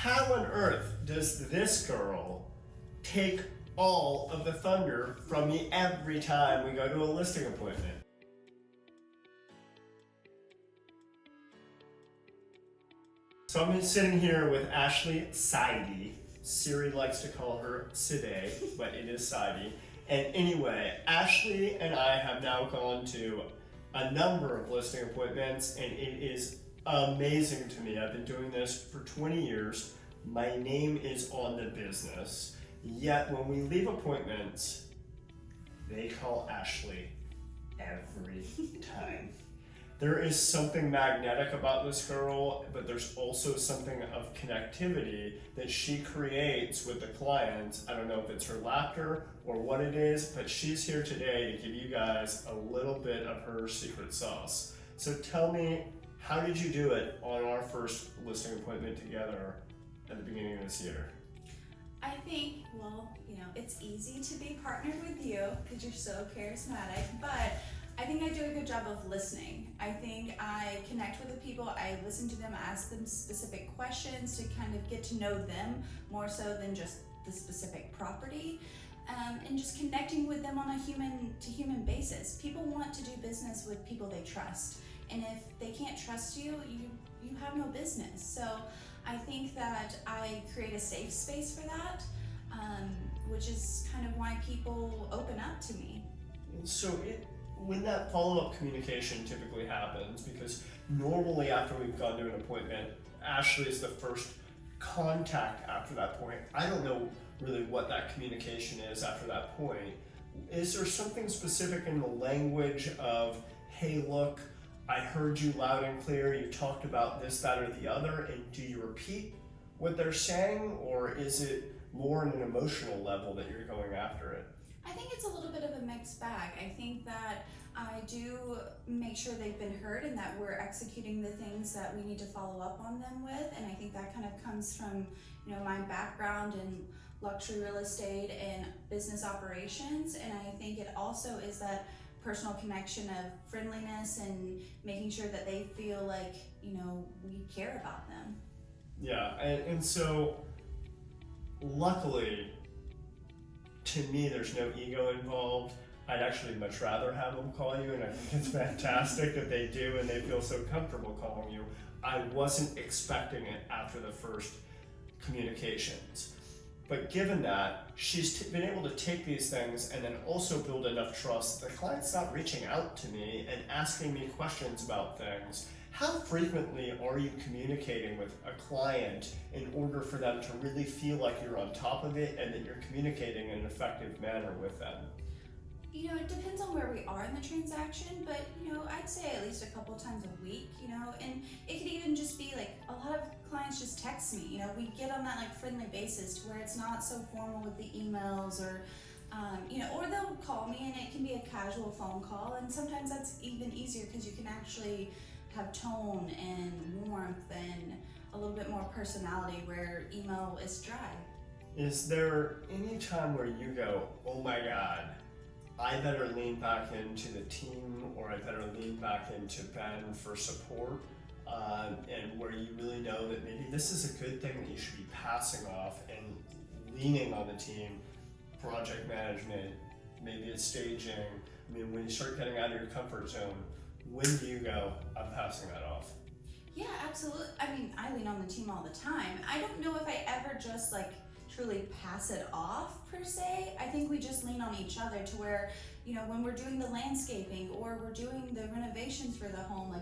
how on earth does this girl take all of the thunder from me every time we go to a listing appointment? So I'm sitting here with Ahsley Sidey. Siri likes to call her Sidey, but it is Sidey. And anyway, Ahsley and I have now gone to a number of listing appointments, and it is amazing to me. I've been doing this for 20 years. My name is on the business. Yet when we leave appointments, they call Ahsley every time. There is something magnetic about this girl, but there's also something of connectivity that she creates with the clients. I don't know if it's her laughter or what it is, but she's here today to give you guys a little bit of her secret sauce. So tell me, how did you do it on our first listing appointment together at the beginning of this year? I think, well, it's easy to be partnered with you because you're so charismatic, but I think I do a good job of listening. I think I connect with the people, I listen to them, ask them specific questions to kind of get to know them more so than just the specific property, and just connecting with them on a human-to-human basis. People want to do business with people they trust, and if they can't trust you, you have no business. So I think that I create a safe space for that, which is kind of why people open up to me. So when that follow-up communication typically happens, because normally after we've gone to an appointment, Ahsley is the first contact after that point. I don't know really what that communication is after that point. Is there something specific in the language of, hey, look, I heard you loud and clear, you talked about this, that, or the other, and do you repeat what they're saying, or is it more on an emotional level that you're going after it? I think it's a little bit of a mixed bag. I think that I do make sure they've been heard and that we're executing the things that we need to follow up on them with, and I think that kind of comes from my background in luxury real estate and business operations, and I think it also is that personal connection of friendliness and making sure that they feel like we care about them. Yeah, and so luckily to me there's no ego involved. I'd actually much rather have them call you, and I think it's fantastic that they do and they feel so comfortable calling you. I wasn't expecting it after the first communications. But given that, she's been able to take these things and then also build enough trust. The client's not reaching out to me and asking me questions about things. How frequently are you communicating with a client in order for them to really feel like you're on top of it and that you're communicating in an effective manner with them? It depends on where we are in the transaction, but I'd say at least a couple times a week, and it could even just be like a lot of clients just text me, we get on that friendly basis to where it's not so formal with the emails or they'll call me and it can be a casual phone call, and sometimes that's even easier because you can actually have tone and warmth and a little bit more personality where email is dry. Is there any time where you go, oh my God, I better lean back into the team, or I better lean back into Ben for support, and where you really know that maybe this is a good thing that you should be passing off and leaning on the team, project management, maybe it's staging. I mean, when you start getting out of your comfort zone, when do you go, I'm passing that off? Yeah, absolutely. I mean, I lean on the team all the time. I don't know if I ever just truly pass it off per se. I think we just lean on each other to where, when we're doing the landscaping or we're doing the renovations for the home,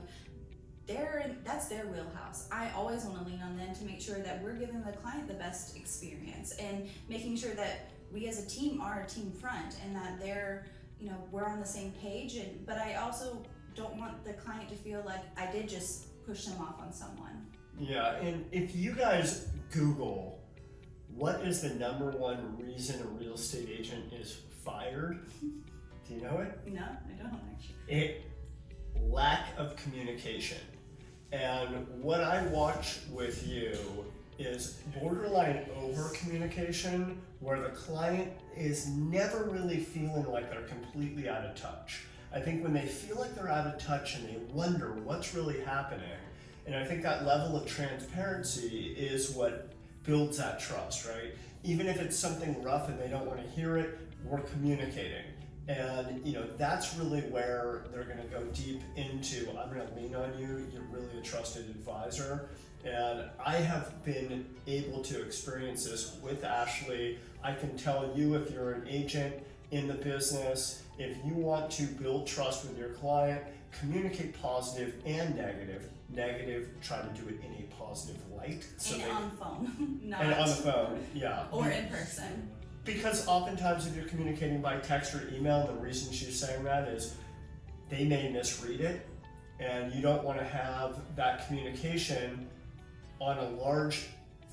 that's their wheelhouse. I always want to lean on them to make sure that we're giving the client the best experience and making sure that we as a team are a team front and that they're, we're on the same page. But I also don't want the client to feel like I did just push them off on someone. Yeah, and if you guys Google what is the #1 reason a real estate agent is fired, do you know it? No, I don't actually. Lack of communication. And what I watch with you is borderline over communication, where the client is never really feeling like they're completely out of touch. I think when they feel like they're out of touch and they wonder what's really happening, and I think that level of transparency is what builds that trust, right? Even if it's something rough and they don't want to hear it, we're communicating. And that's really where they're going to go deep into, I'm going to lean on you, you're really a trusted advisor. And I have been able to experience this with Ahsley. I can tell you, if you're an agent in the business, if you want to build trust with your client, communicate positive and negative. Negative, try to do it in a positive light. On the phone, not. And on the phone, yeah. Or in person. Because oftentimes if you're communicating by text or email, the reason she's saying that is they may misread it, and you don't want to have that communication on a large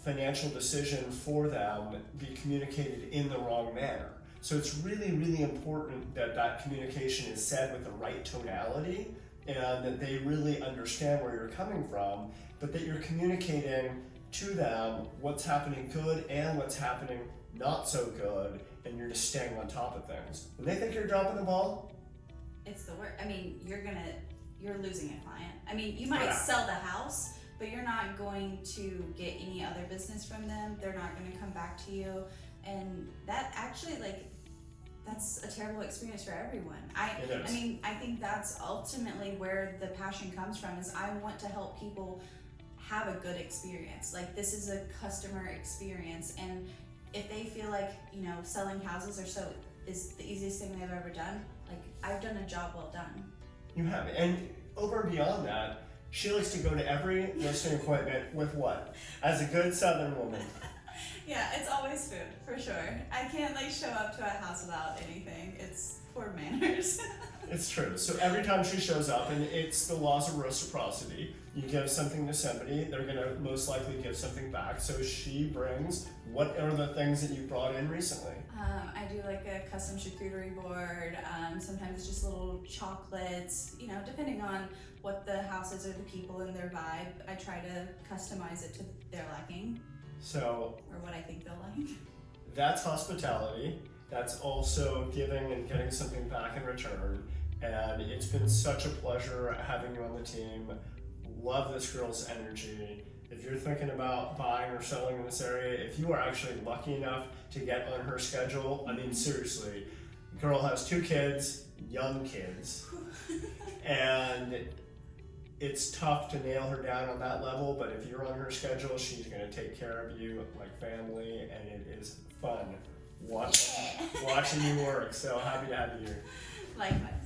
financial decision for them be communicated in the wrong manner. So it's really, really important that that communication is said with the right tonality, and that they really understand where you're coming from, but that you're communicating to them what's happening good and what's happening not so good, and you're just staying on top of things. When they think you're dropping the ball, it's the worst. I mean, you're losing a client. I mean, you might sell the house, but you're not going to get any other business from them. They're not going to come back to you, and that actually, that's a terrible experience for everyone. I mean, I think that's ultimately where the passion comes from, is I want to help people have a good experience. Like, this is a customer experience, and if they feel like, selling houses is the easiest thing they've ever done, like, I've done a job well done. You have. And over and beyond that, she likes to go to every listing appointment with what? As a good Southern woman. Yeah, it's always food, for sure. I can't show up to a house without anything. It's poor manners. It's true. So every time she shows up, and it's the laws of reciprocity, you give something to somebody, they're going to most likely give something back. So she brings, what are the things that you brought in recently? I do a custom charcuterie board. Sometimes it's just little chocolates, depending on what the house is or the people and their vibe. I try to customize it to their liking. So, or what I think they'll like. That's hospitality. That's also giving and getting something back in return. And it's been such a pleasure having you on the team. Love this girl's energy. If you're thinking about buying or selling in this area, if you are actually lucky enough to get on her schedule, I mean, seriously, the girl has 2 kids, young kids, and it's tough to nail her down on that level, but if you're on her schedule, she's going to take care of you like family, and it is fun watching you work. So happy to have you here. Likewise.